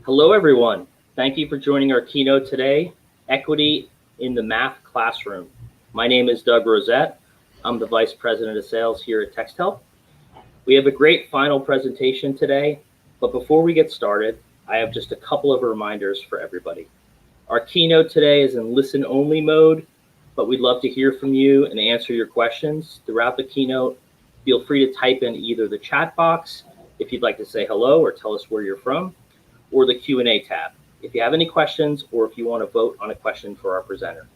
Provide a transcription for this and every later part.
Hello, everyone. Thank you for joining our keynote today, Equity in the Math Classroom. My name is Doug Rosette. I'm the Vice President of Sales here at TextHelp. We have a great final presentation today, but before we get started, I have just a couple of reminders for everybody. Our keynote today is in listen-only mode, but we'd love to hear from you and answer your questions throughout the keynote. Feel free to type in either the chat box if you'd like to say hello or tell us where you're from, or the Q&A tab if you have any questions or if you want to vote on a question for our presenter.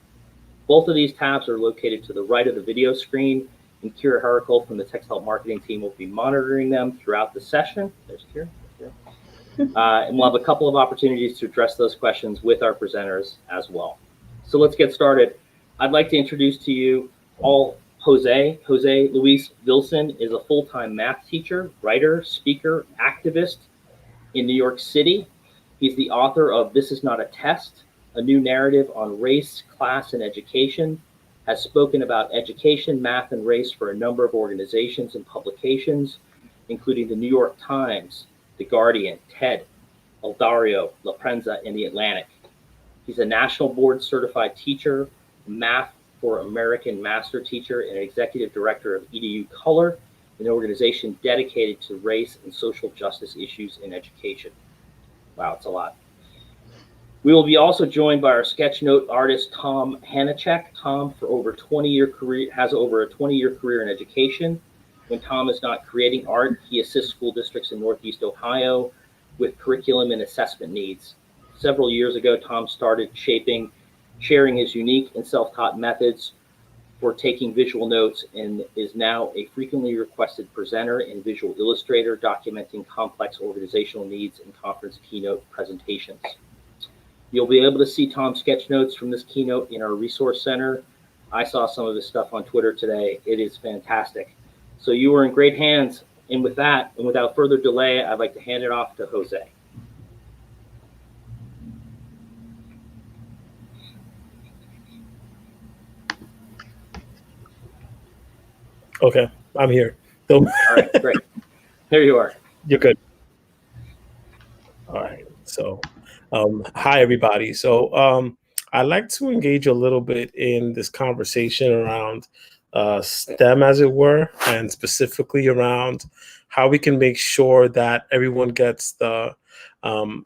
Both of these tabs are located to the right of the video screen, and Kira Heracles from the TextHelp marketing team will be monitoring them throughout the session. There's Kira. And we'll have a couple of opportunities to address those questions with our presenters as well. So let's get started. I'd like to introduce to you all Jose. Jose Luis Vilson is a full-time math teacher, writer, speaker, activist in New York City. He's the author of This Is Not a Test, a new narrative on race, class, and education, has spoken about education, math, and race for a number of organizations and publications, including the New York Times, The Guardian, TED, El Diario, La Prensa, and The Atlantic. He's a national board certified teacher, math for American master teacher, and executive director of EDU Color, an organization dedicated to race and social justice issues in education. Wow, it's a lot. We will be also joined by our sketch note artist, Tom Hanachek. Tom, has over a 20-year career in education. When Tom is not creating art, he assists school districts in Northeast Ohio with curriculum and assessment needs. Several years ago, Tom started sharing his unique and self-taught methods for taking visual notes, and is now a frequently requested presenter and visual illustrator documenting complex organizational needs in conference keynote presentations. You'll be able to see Tom's sketch notes from this keynote in our resource center. I saw some of his stuff on Twitter today. It is fantastic. So you are in great hands. And with that, and without further delay, I'd like to hand it off to Jose. Okay, I'm here. So, all right, great. There you are. You're good. All right. So, hi, everybody. So I'd like to engage a little bit in this conversation around STEM, as it were, and specifically around how we can make sure that everyone gets the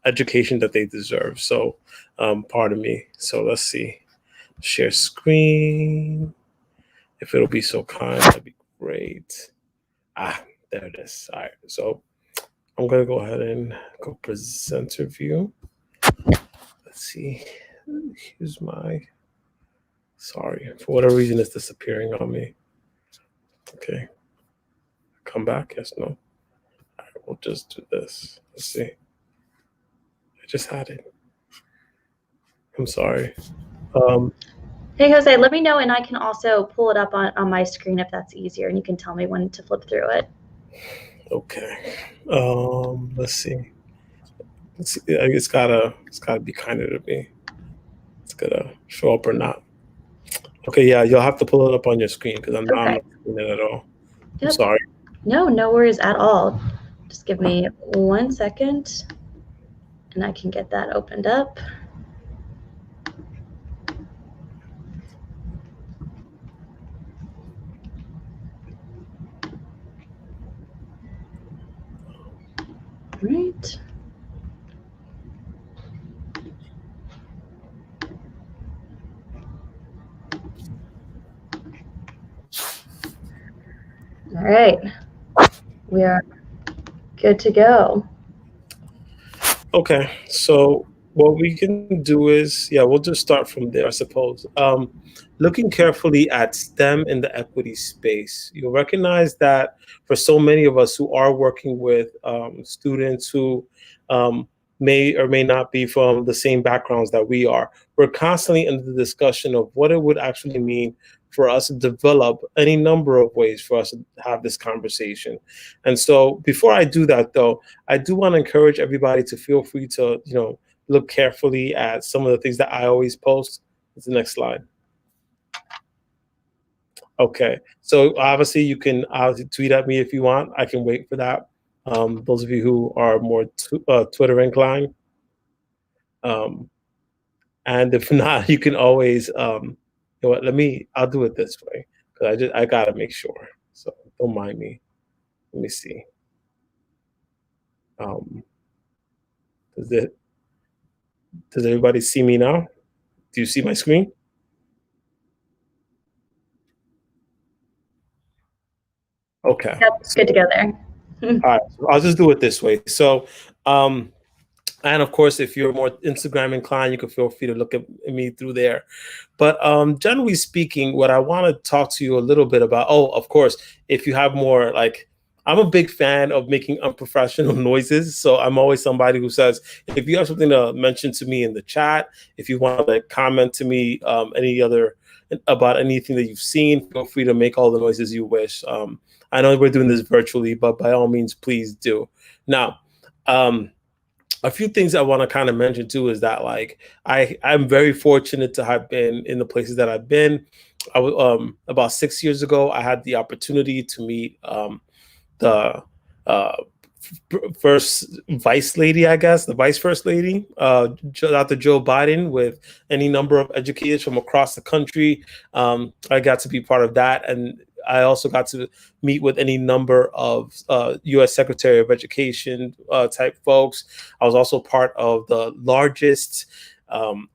education that they deserve. So, pardon me. So let's see. Share screen. If it'll be so kind, that'd be great. There it is. All right. So I'm going to go ahead and go presenter view. Let's see. Here's sorry, for whatever reason it's disappearing on me. Okay. Come back. Yes, no. All right, we'll just do this. Let's see. I just had it. I'm sorry. Hey, Jose, let me know, and I can also pull it up on my screen if that's easier, and you can tell me when to flip through it. Okay. Let's see. It's gotta be kinder to me. It's gonna show up or not. Okay, yeah, you'll have to pull it up on your screen because I'm not seeing it at all. Yep. I'm sorry. No worries at all. Just give me 1 second, and I can get that opened up. Right. All right. We are good to go. Okay. So what we can do is, we'll just start from there, I suppose. Looking carefully at STEM in the equity space, you'll recognize that for so many of us who are working with students who may or may not be from the same backgrounds that we are, we're constantly in the discussion of what it would actually mean for us to develop any number of ways for us to have this conversation. And so before I do that, though, I do want to encourage everybody to feel free to, look carefully at some of the things that I always post. It's the next slide. Okay, so obviously you can tweet at me if you want. I can wait for that. Those of you who are more Twitter inclined. And if not, you can always, you know what, I'll do it this way, because I gotta make sure. So don't mind me. Let me see. Um, does it, does everybody see me now? Do you see my screen? Okay. Yep, So, good to go there. all right, so I'll just do it this way. So, and of course, if you're more Instagram inclined, you can feel free to look at me through there. But generally speaking, what I want to talk to you a little bit about, oh, of course, if you have more, like, I'm a big fan of making unprofessional noises. So I'm always somebody who says, if you have something to mention to me in the chat, if you want to like comment to me any other about anything that you've seen, feel free to make all the noises you wish. I know we're doing this virtually, but by all means, please do. Now, a few things I want to kind of mention too is that, like, I'm very fortunate to have been in the places that I've been. I was about 6 years ago, I had the opportunity to meet the uh, first vice lady, I guess, the vice first lady, Dr. Joe Biden, with any number of educators from across the country. I got to be part of that, and I also got to meet with any number of U.S. Secretary of Education type folks. I was also part of the largest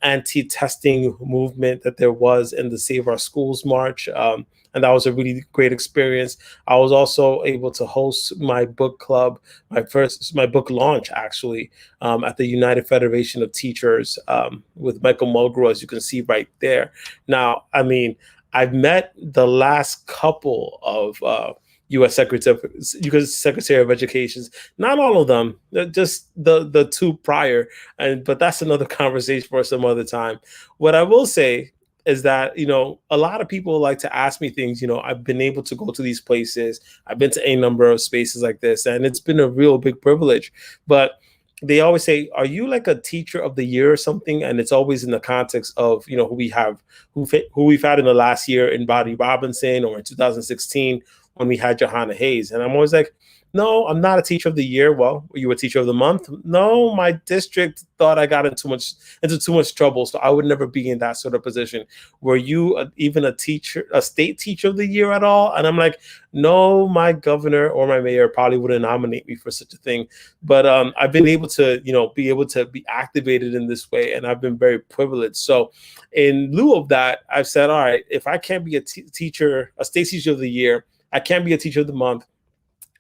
anti-testing movement that there was in the Save Our Schools March. And that was a really great experience. I was also able to host my book club, my book launch, actually, at the United Federation of Teachers with Michael Mulgrew, as you can see right there. Now, I mean, I've met the last couple of U.S. Secretary of Educations. Not all of them, just the two prior. But that's another conversation for some other time. What I will say is that, you know, a lot of people like to ask me things. You know, I've been able to go to these places. I've been to a number of spaces like this, and it's been a real big privilege. But they always say, "Are you like a teacher of the year or something?" And it's always in the context of, you know, who we've had in the last year in Bobby Robinson, or in 2016 when we had Johanna Hayes. And I'm always like, no, I'm not a teacher of the year. Well, were you a teacher of the month? No, my district thought I got into too much trouble, so I would never be in that sort of position. Were you even a state teacher of the year at all? And I'm like, no, my governor or my mayor probably wouldn't nominate me for such a thing. But I've been able to, you know, be activated in this way, and I've been very privileged. So in lieu of that, I've said, all right, if I can't be a state teacher of the year, I can't be a teacher of the month,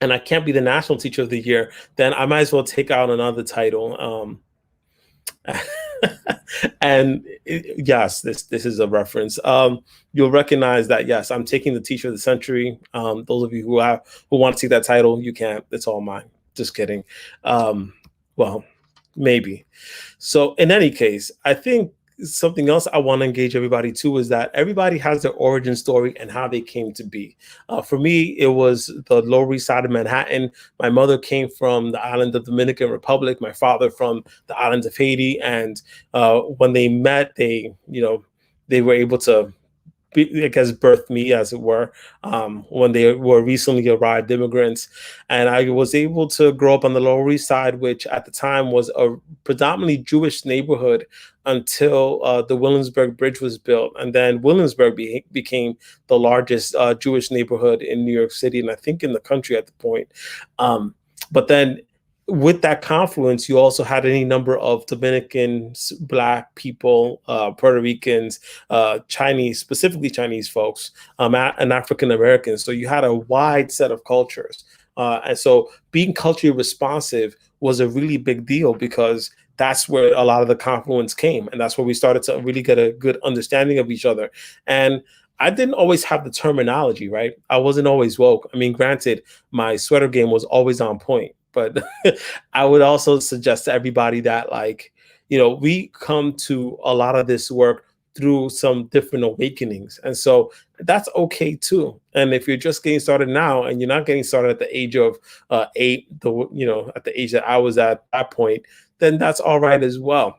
and I can't be the national teacher of the year, then I might as well take out another title. And yes, this is a reference. You'll recognize that. Yes, I'm taking the teacher of the century. Those of you who want to take that title, you can't. It's all mine. Just kidding. Well, maybe. So in any case, I think something else I want to engage everybody too is that everybody has their origin story and how they came to be. For me, it was the Lower East Side of Manhattan. My mother came from the island of Dominican Republic. My father from the islands of Haiti. And when they met, they were able to, I guess, birthed me, as it were, when they were recently arrived immigrants. And I was able to grow up on the Lower East Side, which at the time was a predominantly Jewish neighborhood until the Williamsburg Bridge was built. And then Williamsburg became the largest Jewish neighborhood in New York City, and I think in the country at the point. But then with that confluence, you also had any number of Dominicans, Black people, Puerto Ricans, Chinese, specifically Chinese folks, and African Americans. So you had a wide set of cultures. And so being culturally responsive was a really big deal, because that's where a lot of the confluence came. And that's where we started to really get a good understanding of each other. And I didn't always have the terminology, right? I wasn't always woke. I mean, granted, my sweater game was always on point. But I would also suggest to everybody that, like, we come to a lot of this work through some different awakenings. And so that's okay too. And if you're just getting started now and you're not getting started at the age of 8, at the age that I was at that point, then that's all right as well.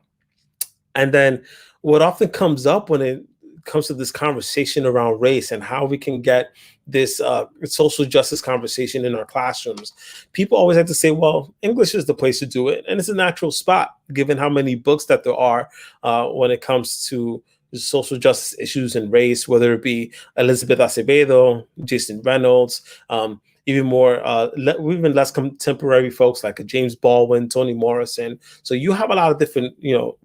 And then what often comes up when it comes to this conversation around race and how we can get this social justice conversation in our classrooms, people always have to say, well, English is the place to do it, and it's a natural spot. given how many books that there are when it comes to social justice issues and race, whether it be Elizabeth Acevedo, Jason Reynolds, even more, even less contemporary folks like James Baldwin, Toni Morrison. So you have a lot of different,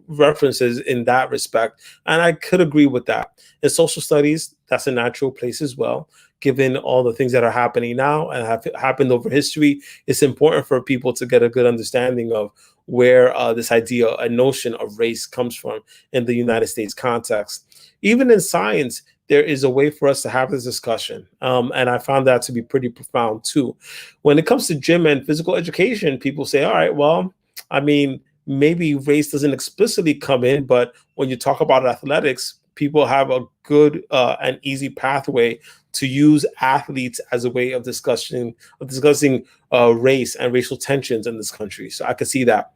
references in that respect. And I could agree with that. In social studies, that's a natural place as well. Given all the things that are happening now and have happened over history, it's important for people to get a good understanding of where this idea, a notion of race comes from in the United States context. Even in science, there is a way for us to have this discussion. And I found that to be pretty profound too. When it comes to gym and physical education, people say, all right, well, I mean, maybe race doesn't explicitly come in, but when you talk about athletics, people have a good and easy pathway to use athletes as a way of discussing race and racial tensions in this country. So I could see that.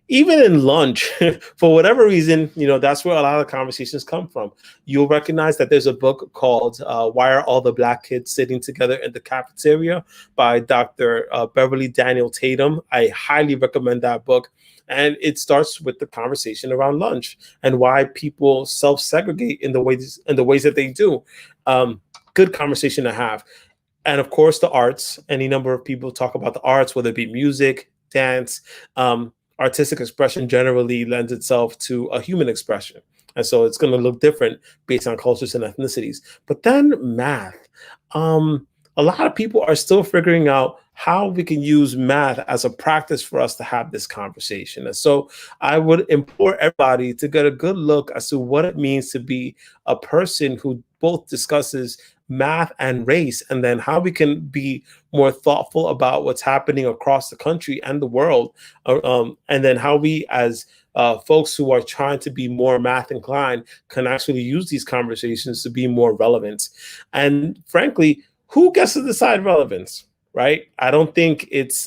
Even in lunch, for whatever reason, that's where a lot of conversations come from. You'll recognize that there's a book called Why Are All the Black Kids Sitting Together in the Cafeteria by Dr. Beverly Daniel Tatum. I highly recommend that book. And it starts with the conversation around lunch and why people self-segregate in the ways that they do. Good conversation to have. And of course, the arts. Any number of people talk about the arts, whether it be music, dance, artistic expression generally lends itself to a human expression. And so it's going to look different based on cultures and ethnicities. But then math. A lot of people are still figuring out how we can use math as a practice for us to have this conversation. And so I would implore everybody to get a good look as to what it means to be a person who both discusses math and race, and then how we can be more thoughtful about what's happening across the country and the world. And then how we as folks who are trying to be more math inclined can actually use these conversations to be more relevant. And frankly, who gets to decide relevance, right? I don't think it's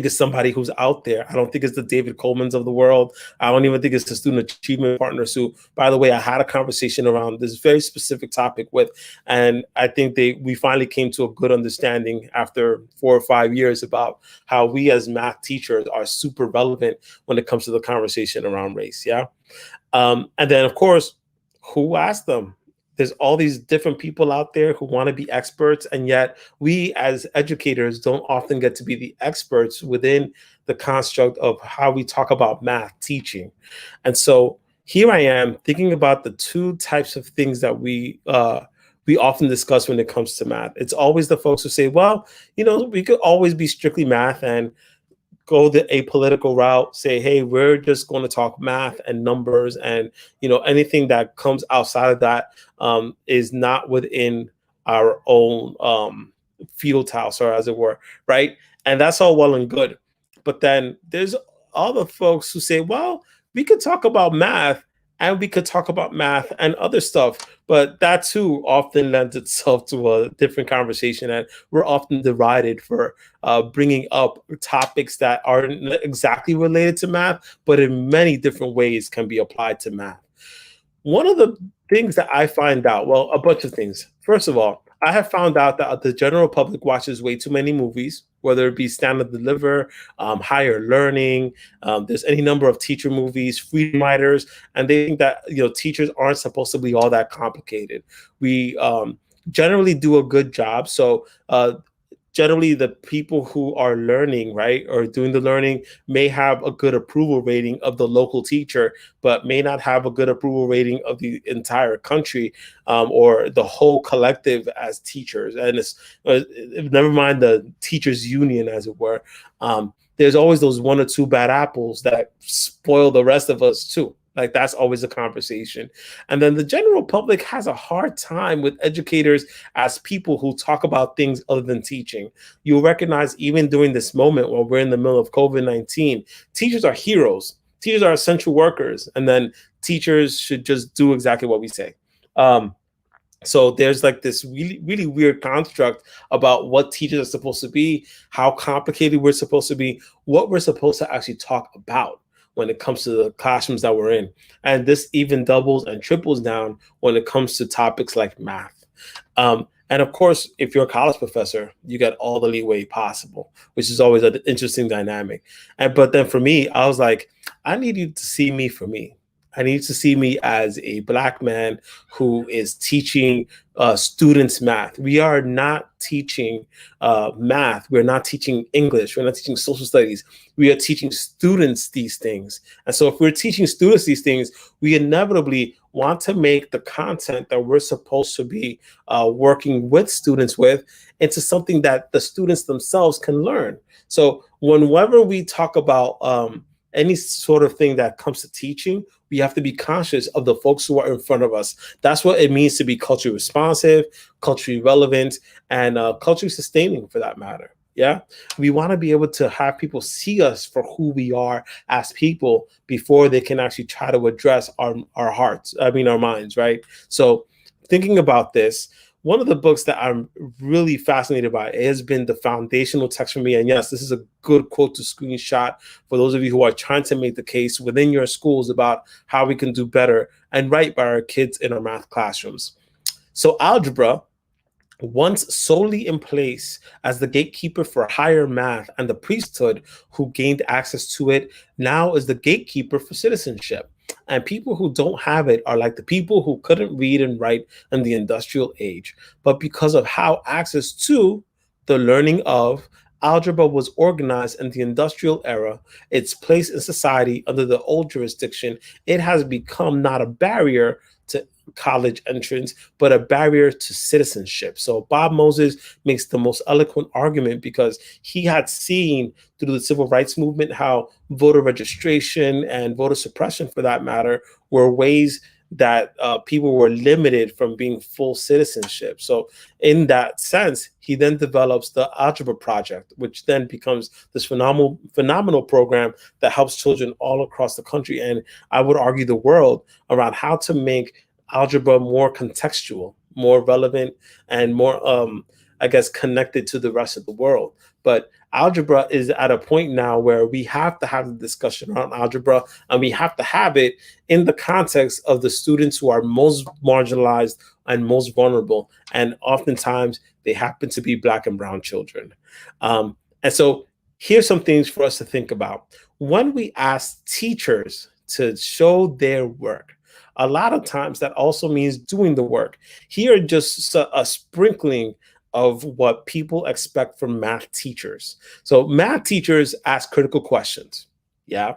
somebody who's out there. I don't think it's the David Colemans of the world. I don't even think it's the Student Achievement Partners who, by the way, I had a conversation around this very specific topic with, and I think we finally came to a good understanding after 4 or 5 years about how we as math teachers are super relevant when it comes to the conversation around race. Yeah. And then, of course, who asked them? There's all these different people out there who want to be experts, and yet we as educators don't often get to be the experts within the construct of how we talk about math teaching. And so here I am thinking about the two types of things that we often discuss when it comes to math. It's always the folks who say, well, we could always be strictly math and go the apolitical route, say, hey, we're just going to talk math and numbers, and anything that comes outside of that is not within our own field house, or as it were, right? And that's all well and good. But then there's other folks who say, well, we could talk about math and we could talk about math and other stuff, but that too often lends itself to a different conversation, and we're often derided for bringing up topics that aren't exactly related to math, but in many different ways can be applied to math. One of the things that I find out, well, a bunch of things. First of all, I have found out that the general public watches way too many movies, whether it be Stand Up Deliver, Higher Learning. There's any number of teacher movies, Freedom Riders, and they think that teachers aren't supposed to be all that complicated. We generally do a good job. So generally the people who are learning, right, or doing the learning may have a good approval rating of the local teacher, but may not have a good approval rating of the entire country or the whole collective as teachers. And it's never mind the teachers union, as it were. There's always those one or two bad apples that spoil the rest of us too. Like, that's always a conversation. And then the general public has a hard time with educators as people who talk about things other than teaching. You'll recognize even during this moment when we're in the middle of COVID-19, teachers are heroes. Teachers are essential workers. And then teachers should just do exactly what we say. So there's like this really, really weird construct about what teachers are supposed to be, how complicated we're supposed to be, what we're supposed to actually talk about when it comes to the classrooms that we're in. And this even doubles and triples down when it comes to topics like math. And of course, if you're a college professor, you get all the leeway possible, which is always an interesting dynamic. But then for me, I was like, I need you to see me for me. I need to see me as a Black man who is teaching students math. We are not teaching math. We're not teaching English. We're not teaching social studies. We are teaching students these things. And so if we're teaching students these things, we inevitably want to make the content that we're supposed to be working with students with into something that the students themselves can learn. So whenever we talk about any sort of thing that comes to teaching, we have to be conscious of the folks who are in front of us. That's what it means to be culturally responsive, culturally relevant, and culturally sustaining for that matter. Yeah, we want to be able to have people see us for who we are as people before they can actually try to address our hearts. I mean, our minds, right? So thinking about this, one of the books that I'm really fascinated by has been the foundational text for me. And yes, this is a good quote to screenshot for those of you who are trying to make the case within your schools about how we can do better and right by our kids in our math classrooms. So algebra, once solely in place as the gatekeeper for higher math and the priesthood who gained access to it, now is the gatekeeper for citizenship. And people who don't have it are like the people who couldn't read and write in the industrial age. But because of how access to the learning of algebra was organized in the industrial era, its place in society under the old jurisdiction, it has become not a barrier to college entrance, but a barrier to citizenship. So Bob Moses makes the most eloquent argument because he had seen through the civil rights movement how voter registration and voter suppression, for that matter, were ways that people were limited from being full citizenship. So in that sense, he then develops the Algebra Project, which then becomes this phenomenal program that helps children all across the country, and I would argue the world, around how to make algebra more contextual, more relevant, and more, I guess, connected to the rest of the world. But algebra is at a point now where we have to have the discussion around algebra, and we have to have it in the context of the students who are most marginalized and most vulnerable. And oftentimes they happen to be Black and brown children. And so here's some things for us to think about. When we ask teachers to show their work, a lot of times that also means doing the work. Here, just a sprinkling of what people expect from math teachers. So math teachers ask critical questions. Yeah.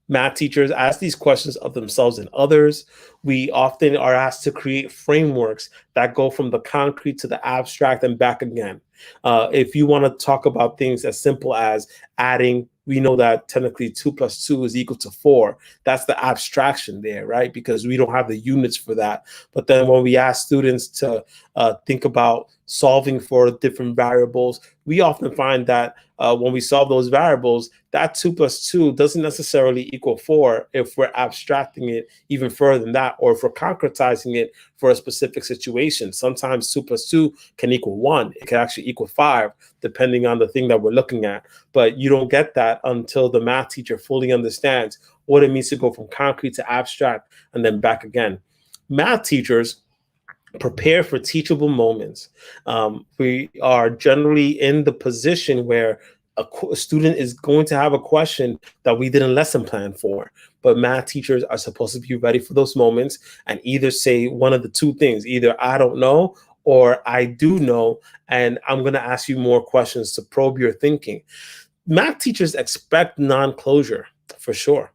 Math teachers ask these questions of themselves and others. We often are asked to create frameworks that go from the concrete to the abstract and back again. If you want to talk about things as simple as adding, we know that technically 2 + 2 is equal to 4. That's the abstraction there, right? Because we don't have the units for that. But then when we ask students to think about solving for different variables, we often find that when we solve those variables, that 2 + 2 doesn't necessarily equal 4 if we're abstracting it even further than that, or if we're concretizing it for a specific situation. Sometimes 2 + 2 can equal 1. It can actually equal 5, depending on the thing that we're looking at. But you don't get that until the math teacher fully understands what it means to go from concrete to abstract and then back again. Math teachers prepare for teachable moments. We are generally in the position where a student is going to have a question that we didn't lesson plan for, but math teachers are supposed to be ready for those moments and either say one of the two things: either I don't know or I do know, and I'm going to ask you more questions to probe your thinking. Math teachers expect non-closure, for sure.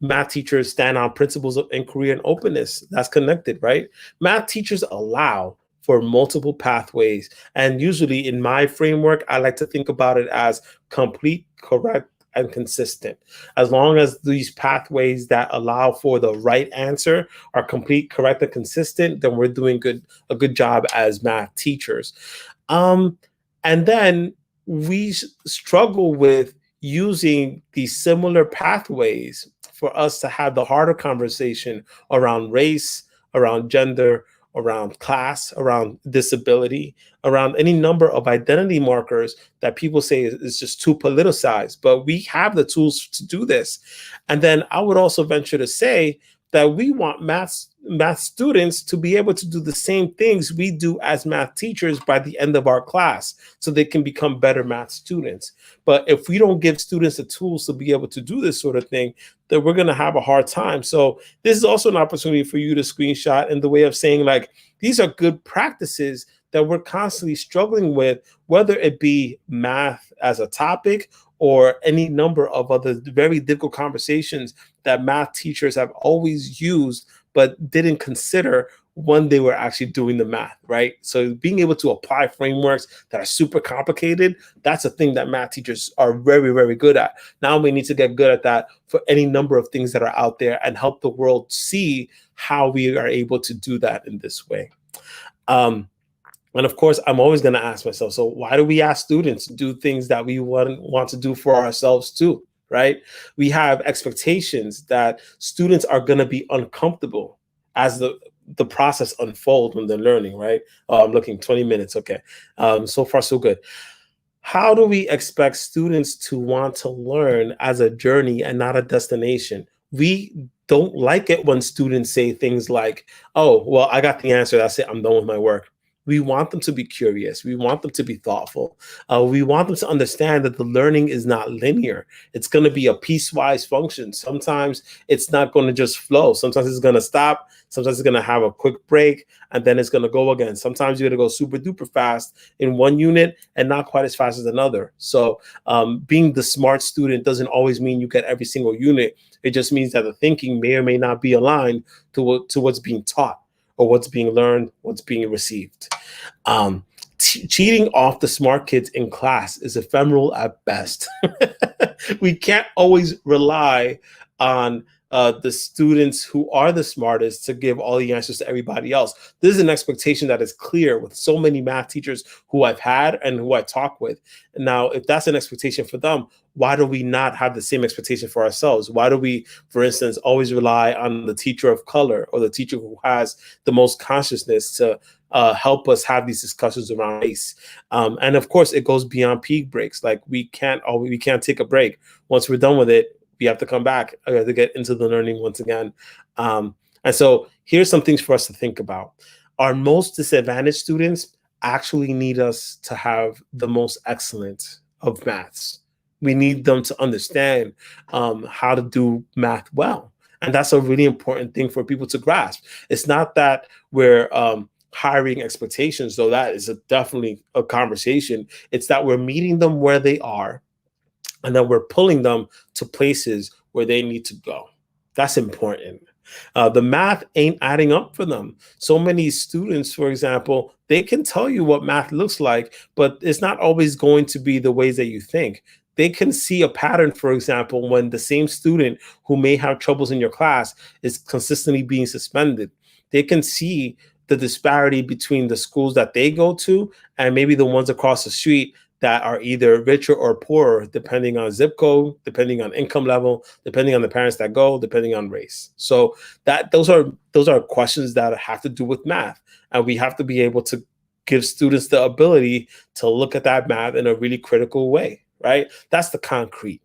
Math teachers stand on principles of inquiry and openness. That's connected, right? Math teachers allow for multiple pathways. And usually in my framework, I like to think about it as complete, correct, and consistent. As long as these pathways that allow for the right answer are complete, correct, and consistent, then we're doing a good job as math teachers. And then we struggle with using these similar pathways for us to have the harder conversation around race, around gender, around class, around disability, around any number of identity markers that people say is just too politicized. But we have the tools to do this. And then I would also venture to say that we want math students to be able to do the same things we do as math teachers by the end of our class, so they can become better math students. But if we don't give students the tools to be able to do this sort of thing, then we're going to have a hard time. So this is also an opportunity for you to screenshot in the way of saying, like, these are good practices that we're constantly struggling with, whether it be math as a topic or any number of other very difficult conversations that math teachers have always used but didn't consider when they were actually doing the math, right? So being able to apply frameworks that are super complicated, that's a thing that math teachers are very, very good at. Now we need to get good at that for any number of things that are out there and help the world see how we are able to do that in this way. And of course, I'm always going to ask myself, so why do we ask students to do things that we want to do for ourselves too, right? We have expectations that students are going to be uncomfortable as the process unfolds when they're learning, right? Oh, I'm looking 20 minutes. Okay. So far, so good. How do we expect students to want to learn as a journey and not a destination? We don't like it when students say things like, oh, well, I got the answer. That's it. I'm done with my work. We want them to be curious. We want them to be thoughtful. We want them to understand that the learning is not linear. It's going to be a piecewise function. Sometimes it's not going to just flow. Sometimes it's going to stop. Sometimes it's going to have a quick break, and then it's going to go again. Sometimes you're going to go super duper fast in one unit and not quite as fast as another. So being the smart student doesn't always mean you get every single unit. It just means that the thinking may or may not be aligned to what's being taught, or what's being learned, what's being received. Cheating off the smart kids in class is ephemeral at best. We can't always rely on the students who are the smartest to give all the answers to everybody else. This is an expectation that is clear with so many math teachers who I've had and who I talk with. Now, if that's an expectation for them, why do we not have the same expectation for ourselves? Why do we, for instance, always rely on the teacher of color or the teacher who has the most consciousness to help us have these discussions around race? And of course, it goes beyond peak breaks. Like we can't take a break. Once we're done with it, we have to come back. I have to get into the learning once again. And so here's some things for us to think about. Our most disadvantaged students actually need us to have the most excellent of maths. We need them to understand how to do math well. And that's a really important thing for people to grasp. It's not that we're hiring expectations, though that is definitely a conversation. It's that we're meeting them where they are, and then we're pulling them to places where they need to go. That's important. The math ain't adding up for them. So many students, for example, they can tell you what math looks like, but it's not always going to be the ways that you think. They can see a pattern, for example, when the same student who may have troubles in your class is consistently being suspended. They can see the disparity between the schools that they go to and maybe the ones across the street that are either richer or poorer, depending on zip code, depending on income level, depending on the parents that go, depending on race. So those are questions that have to do with math, and we have to be able to give students the ability to look at that math in a really critical way, right? That's the concrete.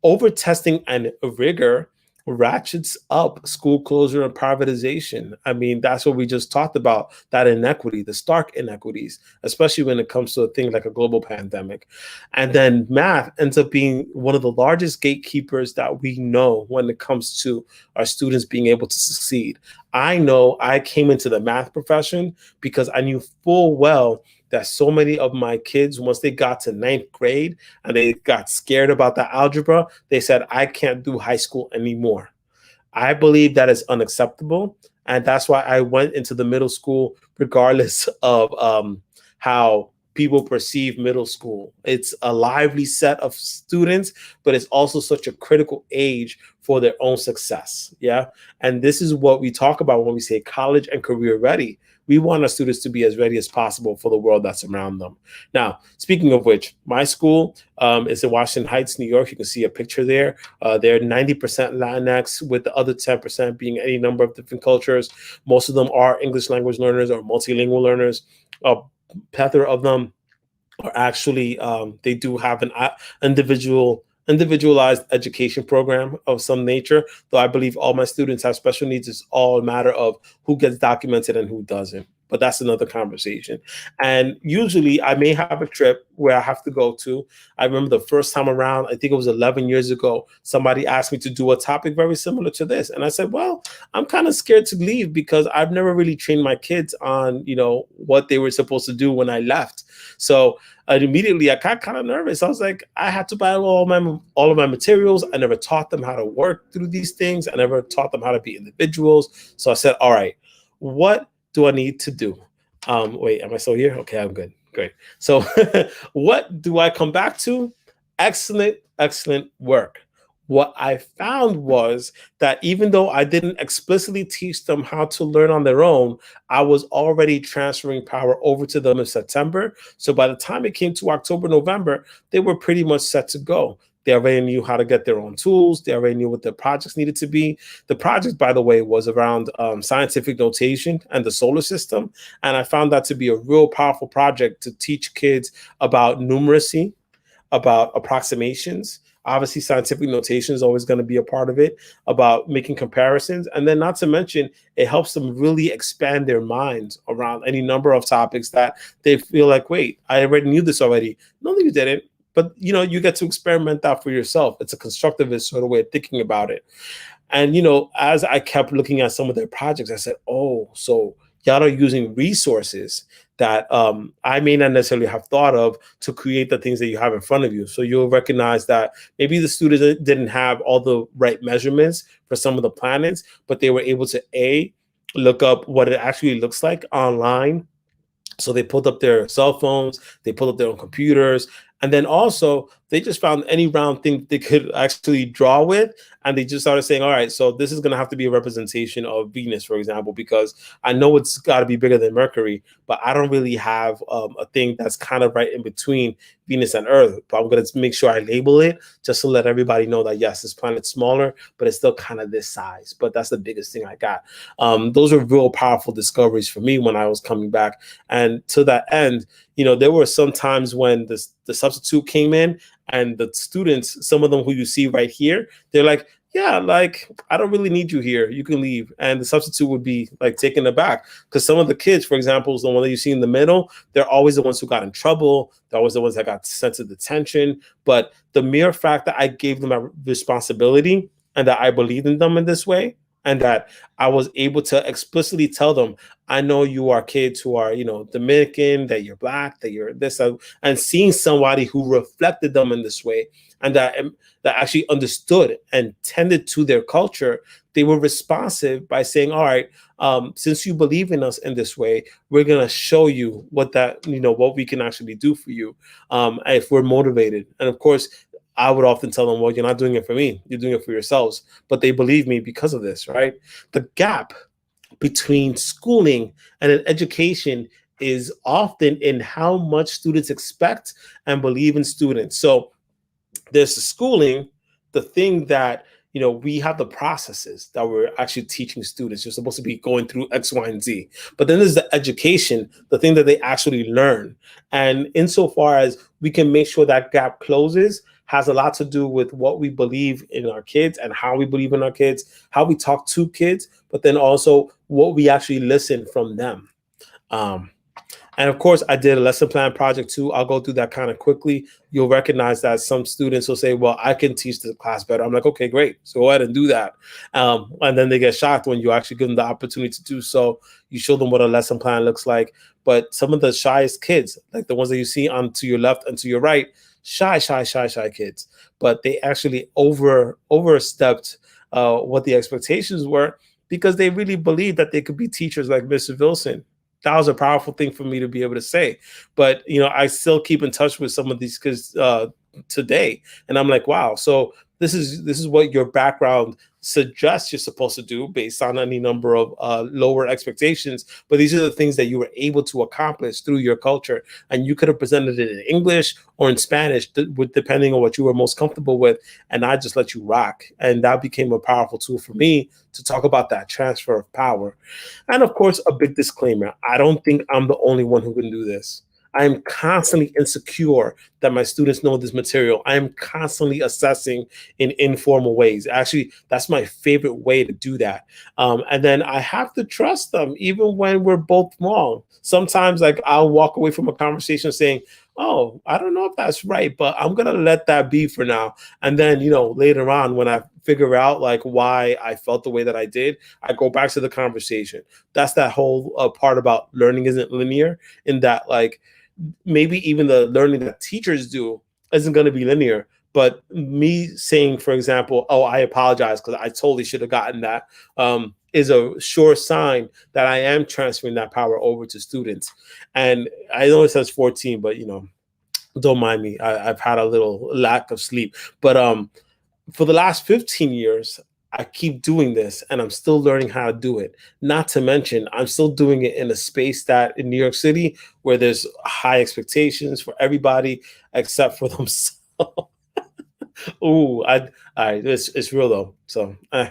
Over testing and rigor ratchets up school closure and privatization. I mean, that's what we just talked about, that inequity, the stark inequities, especially when it comes to a thing like a global pandemic. And then math ends up being one of the largest gatekeepers that we know when it comes to our students being able to succeed. I know I came into the math profession because I knew full well that so many of my kids, once they got to 9th grade and they got scared about the algebra, they said, I can't do high school anymore. I believe that is unacceptable. And that's why I went into the middle school, regardless of how people perceive middle school. It's a lively set of students, but it's also such a critical age for their own success. Yeah. And this is what we talk about when we say college and career ready. We want our students to be as ready as possible for the world that's around them. Now, speaking of which, my school is in Washington Heights, New York. You can see a picture there. They're 90% Latinx, with the other 10% being any number of different cultures. Most of them are English language learners or multilingual learners. A plethora of them are actually, they do have an individual individualized education program of some nature, though I believe all my students have special needs. It's all a matter of who gets documented and who doesn't. But that's another conversation. And usually I may have a trip where I have to go to. I remember the first time around, I think it was 11 years ago, somebody asked me to do a topic very similar to this. And I said, well, I'm kind of scared to leave because I've never really trained my kids on, what they were supposed to do when I left. So immediately I got kind of nervous. I was like, I had to buy all of my materials. I never taught them how to work through these things. I never taught them how to be individuals. So I said, all right, what do I need to do? Wait, am I still here? Okay, I'm good. Great. So what do I come back to? Excellent work. What I found was that even though I didn't explicitly teach them how to learn on their own, I was already transferring power over to them in September. So by the time it came to October, November, they were pretty much set to go. They already knew how to get their own tools. They already knew what their projects needed to be. The project, by the way, was around scientific notation and the solar system. And I found that to be a real powerful project to teach kids about numeracy, about approximations. Obviously, scientific notation is always going to be a part of it, about making comparisons. And then not to mention, it helps them really expand their minds around any number of topics that they feel like, wait, I already knew this already. No, you didn't. But, you get to experiment that for yourself. It's a constructivist sort of way of thinking about it. And, as I kept looking at some of their projects, I said, oh, so y'all are using resources that I may not necessarily have thought of to create the things that you have in front of you. So you'll recognize that maybe the students didn't have all the right measurements for some of the planets, but they were able to look up what it actually looks like online. So they pulled up their cell phones, they pulled up their own computers, and then also they just found any round thing they could actually draw with. And they just started saying, all right, so this is going to have to be a representation of Venus, for example, because I know it's got to be bigger than Mercury, but I don't really have a thing that's kind of right in between Venus and Earth. But I'm going to make sure I label it just to let everybody know that, yes, this planet's smaller, but it's still kind of this size. But that's the biggest thing I got. Those were real powerful discoveries for me when I was coming back. And to that end, there were some times when the substitute came in and the students, some of them who you see right here, they're like, yeah, like, I don't really need you here. You can leave. And the substitute would be like taken aback because some of the kids, for example, the one that you see in the middle, they're always the ones who got in trouble. They're always the ones that got sent to detention. But the mere fact that I gave them a responsibility and that I believed in them in this way, and that I was able to explicitly tell them, I know you are kids who are, Dominican, that you're Black, that you're this, and seeing somebody who reflected them in this way, and that actually understood and tended to their culture, they were responsive by saying, all right, since you believe in us in this way, we're going to show you what we can actually do for you if we're motivated. And of course, I would often tell them, well, you're not doing it for me. You're doing it for yourselves. But they believe me because of this, right? The gap between schooling and an education is often in how much students expect and believe in students. So there's the schooling, the thing that, we have the processes that we're actually teaching students. You're supposed to be going through X, Y, and Z. But then there's the education, the thing that they actually learn. And insofar as we can make sure that gap closes, has a lot to do with what we believe in our kids and how we believe in our kids, how we talk to kids, but then also what we actually listen from them. And of course, I did a lesson plan project too. I'll go through that kind of quickly. You'll recognize that some students will say, well, I can teach the class better. I'm like, okay, great. So go ahead and do that. And then they get shocked when you actually give them the opportunity to do so. You show them what a lesson plan looks like. But some of the shyest kids, like the ones that you see on to your left and to your right, shy kids. But they actually overstepped what the expectations were because they really believed that they could be teachers like Mr. Vilson. That was a powerful thing for me to be able to say. But, I still keep in touch with some of these kids today. And I'm like, wow. So this is what your background suggests you're supposed to do based on any number of lower expectations. But these are the things that you were able to accomplish through your culture. And you could have presented it in English or in Spanish, depending on what you were most comfortable with. And I just let you rock. And that became a powerful tool for me to talk about that transfer of power. And of course, a big disclaimer. I don't think I'm the only one who can do this. I am constantly insecure that my students know this material. I am constantly assessing in informal ways. Actually, that's my favorite way to do that. And then I have to trust them, even when we're both wrong. Sometimes, like, I'll walk away from a conversation saying, "Oh, I don't know if that's right, but I'm gonna let that be for now." And then, later on, when I figure out like why I felt the way that I did, I go back to the conversation. That's that whole part about learning isn't linear, in that, like, maybe even the learning that teachers do isn't going to be linear. But me saying, for example, "Oh, I apologize because I totally should have gotten that," is a sure sign that I am transferring that power over to students. And I know it says 14, but don't mind me. I've had a little lack of sleep. But for the last 15 years, I keep doing this and I'm still learning how to do it. Not to mention, I'm still doing it in a space that in New York City where there's high expectations for everybody except for themselves. Ooh, all right, it's real though. So, all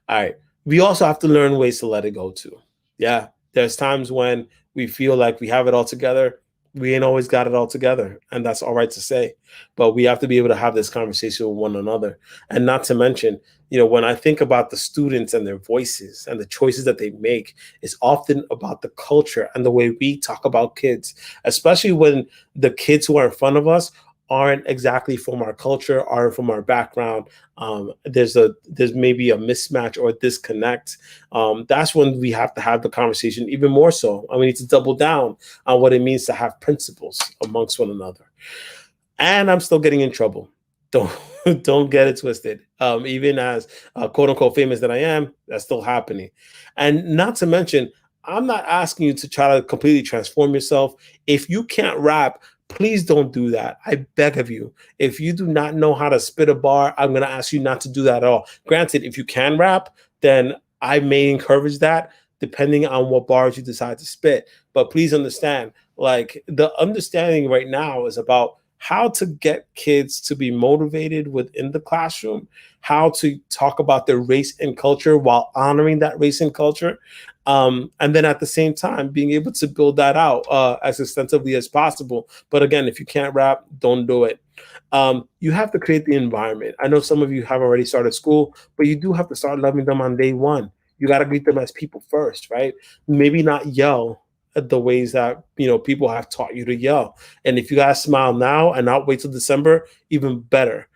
right. We also have to learn ways to let it go too. Yeah. There's times when we feel like we have it all together. We ain't always got it all together. And that's all right to say. But we have to be able to have this conversation with one another. And not to mention, when I think about the students and their voices and the choices that they make, it's often about the culture and the way we talk about kids, especially when the kids who are in front of us aren't exactly from our culture, aren't from our background. There's maybe a mismatch or a disconnect. That's when we have to have the conversation even more so. And we need to double down on what it means to have principles amongst one another. And I'm still getting in trouble. Don't don't get it twisted. Even as quote unquote famous that I am, that's still happening. And not to mention, I'm not asking you to try to completely transform yourself. If you can't rap, please don't do that. I beg of you. If you do not know how to spit a bar, I'm going to ask you not to do that at all. Granted, if you can rap, then I may encourage that depending on what bars you decide to spit. But please understand, like, the understanding right now is about how to get kids to be motivated within the classroom, how to talk about their race and culture while honoring that race and culture. And then at the same time, being able to build that out as extensively as possible. But again, if you can't rap, don't do it. You have to create the environment. I know some of you have already started school, but you do have to start loving them on day one. You got to greet them as people first, right? Maybe not yell at the ways that people have taught you to yell. And if you got to smile now and not wait till December, even better.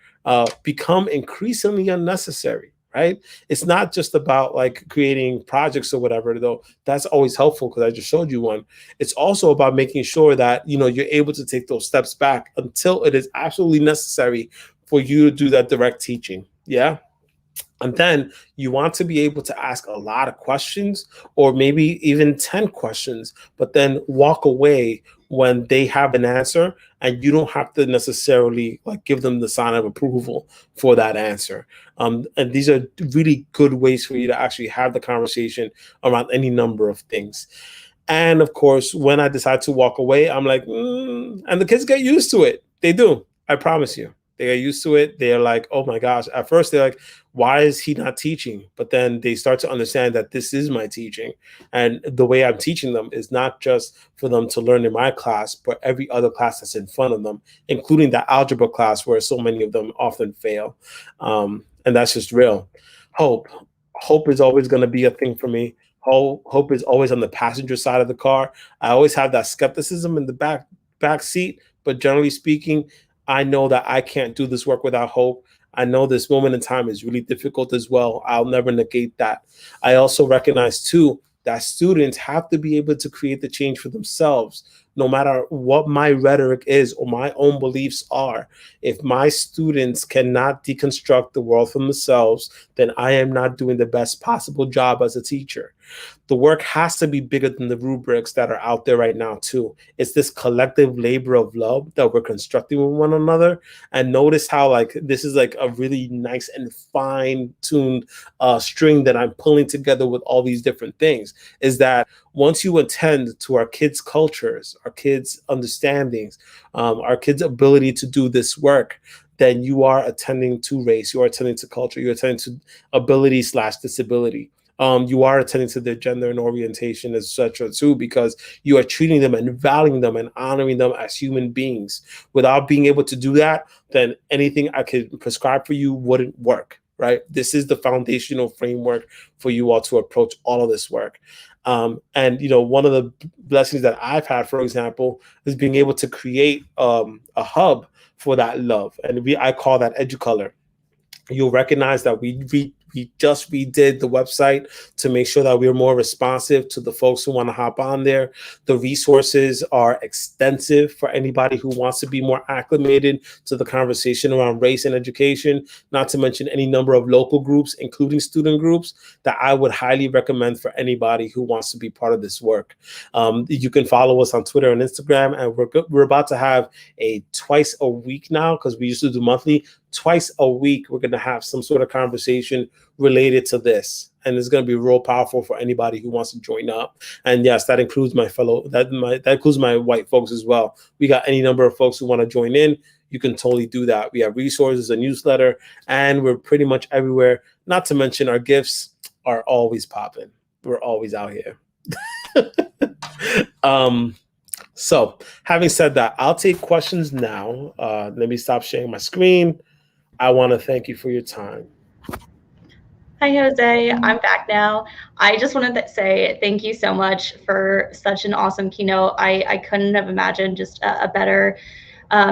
Become increasingly unnecessary, right? It's not just about like creating projects or whatever, though that's always helpful because I just showed you one. It's also about making sure that you're able to take those steps back until it is absolutely necessary for you to do that direct teaching. Yeah. And then you want to be able to ask a lot of questions, or maybe even 10 questions, but then walk away when they have an answer and you don't have to necessarily like give them the sign of approval for that answer. And these are really good ways for you to actually have the conversation around any number of things. And of course, when I decide to walk away, I'm like, and the kids get used to it. They do. I promise you. They are used to it. They're like, oh my gosh. At first, they're like, why is he not teaching? But then they start to understand that this is my teaching. And the way I'm teaching them is not just for them to learn in my class, but every other class that's in front of them, including the algebra class where so many of them often fail. And that's just real. Hope. Hope is always going to be a thing for me. Hope is always on the passenger side of the car. I always have that skepticism in the back seat, but generally speaking, I know that I can't do this work without hope. I know this moment in time is really difficult as well. I'll never negate that. I also recognize too that students have to be able to create the change for themselves, no matter what my rhetoric is or my own beliefs are. If my students cannot deconstruct the world for themselves, then I am not doing the best possible job as a teacher. The work has to be bigger than the rubrics that are out there right now too. It's this collective labor of love that we're constructing with one another. And notice how like this is like a really nice and fine-tuned string that I'm pulling together with all these different things, is that once you attend to our kids' cultures, our kids' understandings, our kids' ability to do this work, then you are attending to race, you are attending to culture, you're attending to ability/disability. you are attending to their gender and orientation, etc. too, because you are treating them and valuing them and honoring them as human beings. Without being able to do that, then anything I could prescribe for you wouldn't work. Right? This is the foundational framework for you all to approach all of this work. And one of the blessings that I've had, for example, is being able to create a hub for that love, and I call that EduColor. You'll recognize that we just redid the website to make sure that we're more responsive to the folks who want to hop on there. The resources are extensive for anybody who wants to be more acclimated to the conversation around race and education, not to mention any number of local groups, including student groups, that I would highly recommend for anybody who wants to be part of this work. You can follow us on Twitter and Instagram, and we're about to have a twice a week now, because we used to do monthly. Twice a week, we're going to have some sort of conversation related to this, and it's going to be real powerful for anybody who wants to join up. And yes, that includes that includes my white folks as well. We got any number of folks who want to join in. You can totally do that. We have resources, a newsletter, and we're pretty much everywhere. Not to mention our gifts are always popping. We're always out here. So having said that, I'll take questions now. Let me stop sharing my screen. I want to thank you for your time. Hi, Jose. I'm back now. I just wanted to say thank you so much for such an awesome keynote. I couldn't have imagined just a better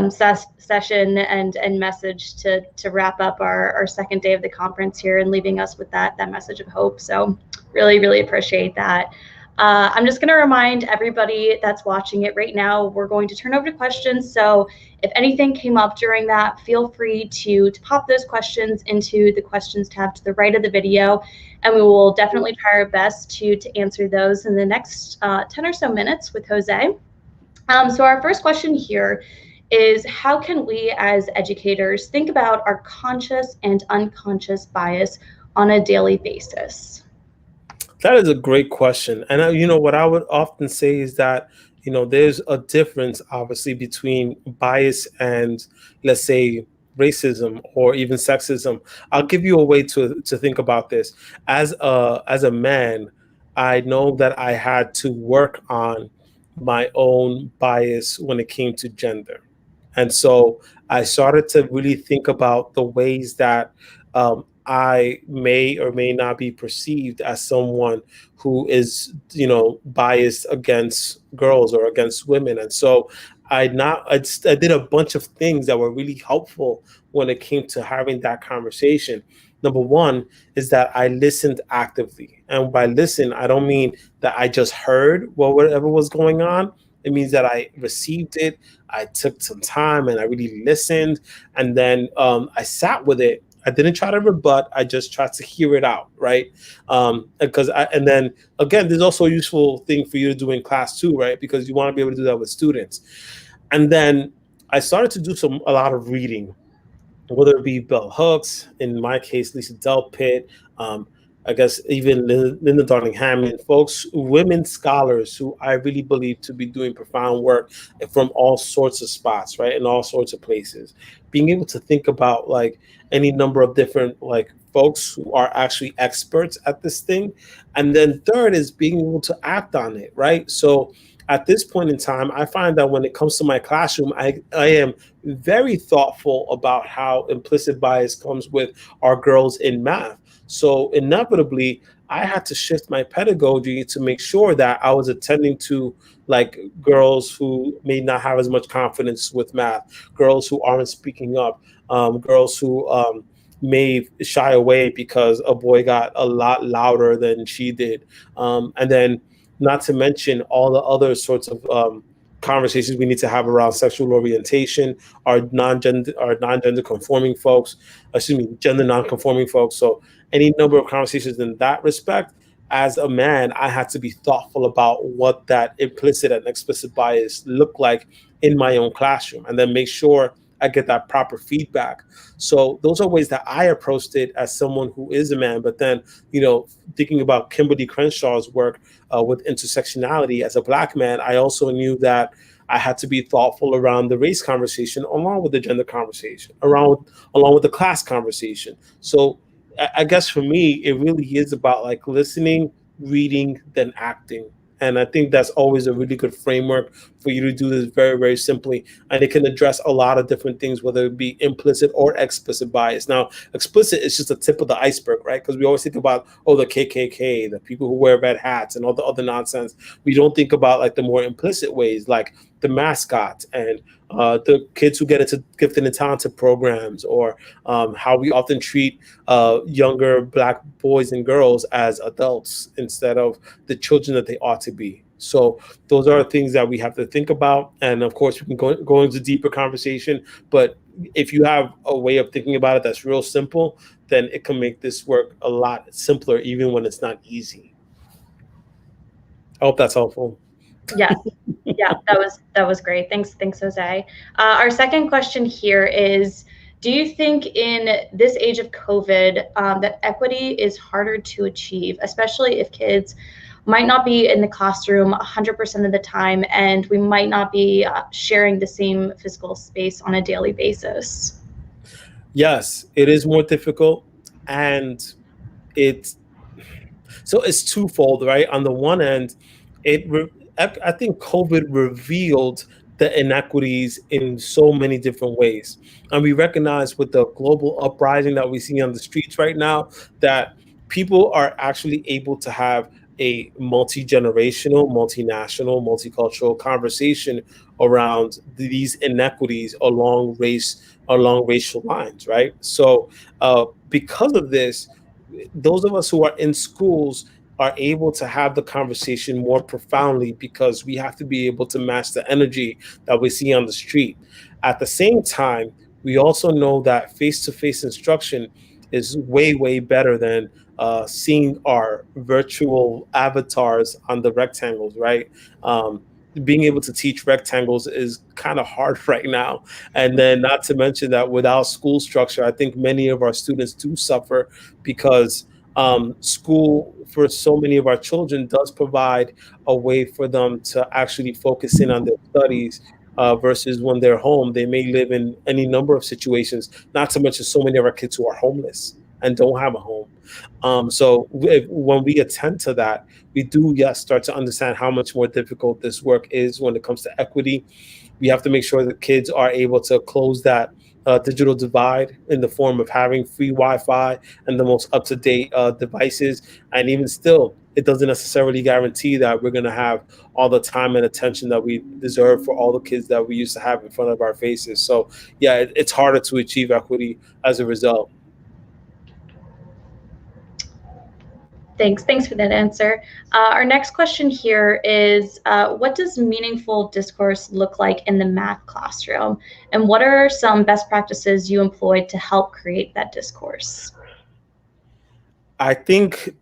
session and message to wrap up our second day of the conference here, and leaving us with that message of hope. So really, really appreciate that. I'm just going to remind everybody that's watching it right now, we're going to turn over to questions. So if anything came up during that, feel free to pop those questions into the questions tab to the right of the video, and we will definitely try our best to answer those in the next 10 or so minutes with Jose. So our first question here is, how can we as educators think about our conscious and unconscious bias on a daily basis? That is a great question. And what I would often say is that, there's a difference, obviously, between bias and, let's say, racism or even sexism. I'll give you a way to think about this. As a man, I know that I had to work on my own bias when it came to gender. And so I started to really think about the ways that I may or may not be perceived as someone who is, biased against girls or against women. And so I did a bunch of things that were really helpful when it came to having that conversation. Number one is that I listened actively. And by listen, I don't mean that I just heard whatever was going on. It means that I received it. I took some time and I really listened. And then I sat with it. I didn't try to rebut. I just tried to hear it out, right? And then again, there's also a useful thing for you to do in class too, right? Because you want to be able to do that with students. And then I started to do a lot of reading, whether it be Bell Hooks, in my case, Lisa Delpit, I guess even Linda Darling-Hammond, folks, women scholars who I really believe to be doing profound work from all sorts of spots, right, in all sorts of places. Being able to think about like any number of different like folks who are actually experts at this thing. And then third is being able to act on it, right? So at this point in time, I find that when it comes to my classroom, I am very thoughtful about how implicit bias comes with our girls in math. So inevitably, I had to shift my pedagogy to make sure that I was attending to like girls who may not have as much confidence with math, girls who aren't speaking up, girls who may shy away because a boy got a lot louder than she did. And then not to mention all the other sorts of conversations we need to have around sexual orientation, our non-gender conforming folks, gender non-conforming folks. So any number of conversations in that respect. As a man, I had to be thoughtful about what that implicit and explicit bias looked like in my own classroom, and then make sure I get that proper feedback. So those are ways that I approached it as someone who is a man. But then, thinking about Kimberly Crenshaw's work with intersectionality as a Black man, I also knew that I had to be thoughtful around the race conversation, along with the gender conversation, along with the class conversation. So I guess for me, it really is about like listening, reading, then acting. And I think that's always a really good framework for you to do this very, very simply. And it can address a lot of different things, whether it be implicit or explicit bias. Now, explicit is just the tip of the iceberg, right? Because we always think about, oh, the KKK, the people who wear red hats, and all the other nonsense. We don't think about like the more implicit ways, like the mascot and the kids who get into gifted and talented programs, or how we often treat younger Black boys and girls as adults instead of the children that they ought to be. So those are things that we have to think about. And of course, we can go into deeper conversation. But if you have a way of thinking about it that's real simple, then it can make this work a lot simpler, even when it's not easy. I hope that's helpful. Yes. Yeah, that was great. Thanks, Jose. Our second question here is, do you think in this age of COVID that equity is harder to achieve, especially if kids might not be in the classroom 100% of the time, and we might not be sharing the same physical space on a daily basis? Yes, it is more difficult, and it's so it's twofold, right? On the one end, I think COVID revealed the inequities in so many different ways, and we recognize with the global uprising that we see on the streets right now that people are actually able to have a multi-generational, multinational, multicultural conversation around these inequities along racial lines, right? So because of this, those of us who are in schools are able to have the conversation more profoundly because we have to be able to match the energy that we see on the street. At the same time, we also know that face-to-face instruction is way, way better than seeing our virtual avatars on the rectangles, right? Being able to teach rectangles is kind of hard right now. And then, not to mention that without school structure, I think many of our students do suffer because school for so many of our children does provide a way for them to actually focus in on their studies. Versus when they're home, they may live in any number of situations, not to mention so many of our kids who are homeless and don't have a home. So when we attend to that, we do, yes, start to understand how much more difficult this work is when it comes to equity. We have to make sure that kids are able to close that digital divide in the form of having free Wi-Fi and the most up-to-date devices. And even still, it doesn't necessarily guarantee that we're going to have all the time and attention that we deserve for all the kids that we used to have in front of our faces. So, yeah, it's harder to achieve equity as a result. Thanks for that answer. Our next question here is, what does meaningful discourse look like in the math classroom? And what are some best practices you employed to help create that discourse? I think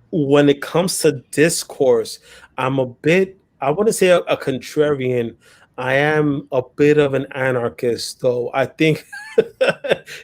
when it comes to discourse, I'm a bit, I want to say a contrarian. I am a bit of an anarchist, though. I think,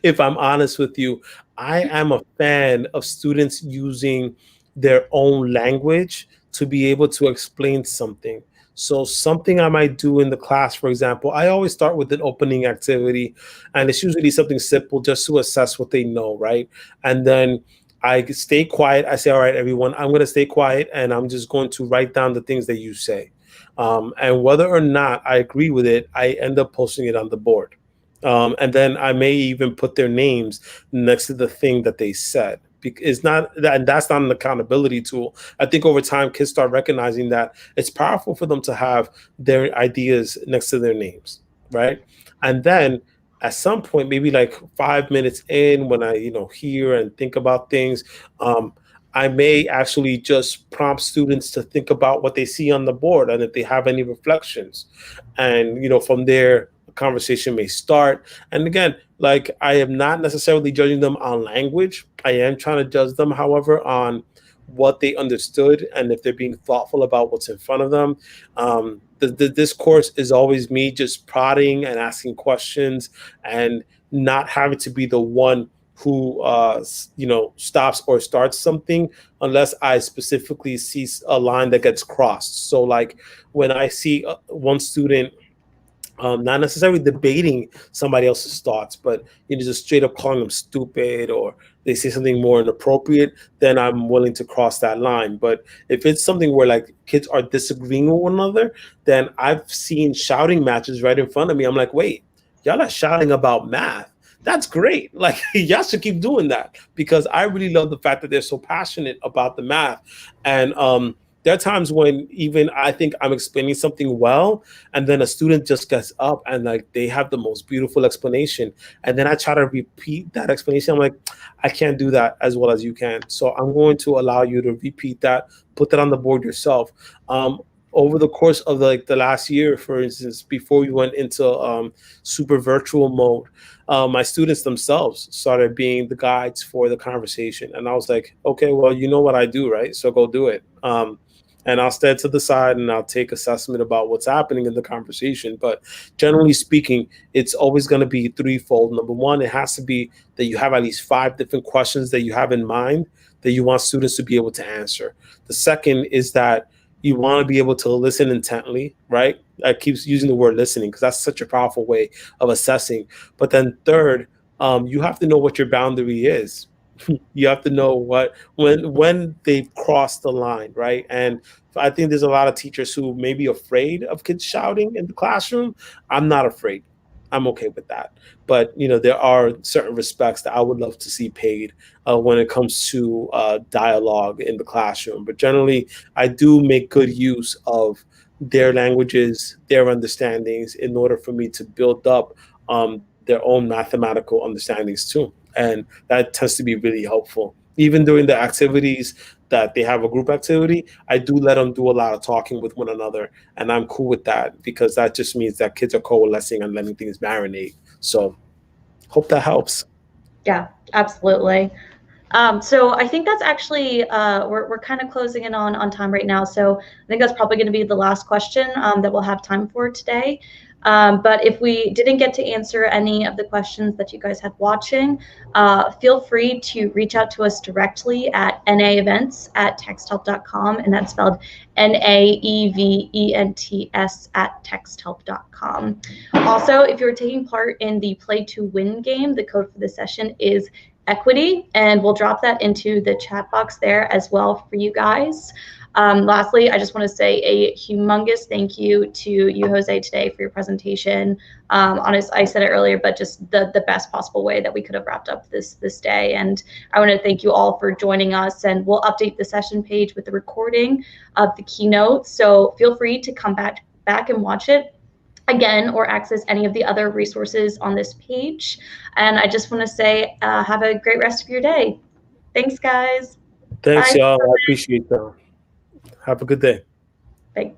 if I'm honest with you, I am a fan of students using their own language to be able to explain something. So, something I might do in the class, for example, I always start with an opening activity, and it's usually something simple just to assess what they know, right? And then I stay quiet. I say, all right, everyone, I'm going to stay quiet and I'm just going to write down the things that you say. And whether or not I agree with it, I end up posting it on the board. And then I may even put their names next to the thing that they said. It's not that, and that's not an accountability tool. I think over time, kids start recognizing that it's powerful for them to have their ideas next to their names, right? And then at some point, maybe like 5 minutes in, when I hear and think about things, I may actually just prompt students to think about what they see on the board and if they have any reflections. And from there, a conversation may start. And again, like, I am not necessarily judging them on language. I am trying to judge them, however, on what they understood and if they're being thoughtful about what's in front of them. The discourse is always me just prodding and asking questions and not having to be the one who stops or starts something unless I specifically see a line that gets crossed. So like when I see one student Not necessarily debating somebody else's thoughts, but just straight up calling them stupid, or they say something more inappropriate, then I'm willing to cross that line. But if it's something where like kids are disagreeing with one another, then I've seen shouting matches right in front of me. I'm like, wait, y'all are shouting about math. That's great. Like y'all should keep doing that, because I really love the fact that they're so passionate about the math. And there are times when even I think I'm explaining something well, and then a student just gets up and like they have the most beautiful explanation, and then I try to repeat that explanation. I'm like, I can't do that as well as you can, so I'm going to allow you to repeat that, put that on the board yourself. Over the course of the last year, for instance, before we went into super virtual mode, my students themselves started being the guides for the conversation, and I was like, okay, well, you know what I do, right? So go do it. And I'll stand to the side and I'll take assessment about what's happening in the conversation. But generally speaking, it's always going to be threefold. Number one, it has to be that you have at least 5 different questions that you have in mind that you want students to be able to answer. The second is that you want to be able to listen intently, right? I keep using the word listening because that's such a powerful way of assessing. But then third, you have to know what your boundary is. You have to know what when they've crossed the line, right? And I think there's a lot of teachers who may be afraid of kids shouting in the classroom. I'm not afraid. I'm okay with that. But there are certain respects that I would love to see paid when it comes to dialogue in the classroom. But generally, I do make good use of their languages, their understandings, in order for me to build up their own mathematical understandings too. And that tends to be really helpful. Even during the activities that they have a group activity, I do let them do a lot of talking with one another. And I'm cool with that because that just means that kids are coalescing and letting things marinate. So hope that helps. Yeah, absolutely. So I think that's actually we're kind of closing in on time right now. So I think that's probably going to be the last question that we'll have time for today. But if we didn't get to answer any of the questions that you guys had watching, feel free to reach out to us directly at naevents@texthelp.com, and that's spelled NAEVENTS at texthelp.com. Also, if you're taking part in the Play to Win game, the code for the session is equity, and we'll drop that into the chat box there as well for you guys. Lastly, I just want to say a humongous thank you to you, Jose, today for your presentation. I said it earlier, but just the best possible way that we could have wrapped up this day. And I want to thank you all for joining us, and we'll update the session page with the recording of the keynote. So feel free to come back and watch it again or access any of the other resources on this page. And I just want to say have a great rest of your day. Thanks, guys. Thanks, Bye. y'all. I appreciate that. Have a good day. Bye.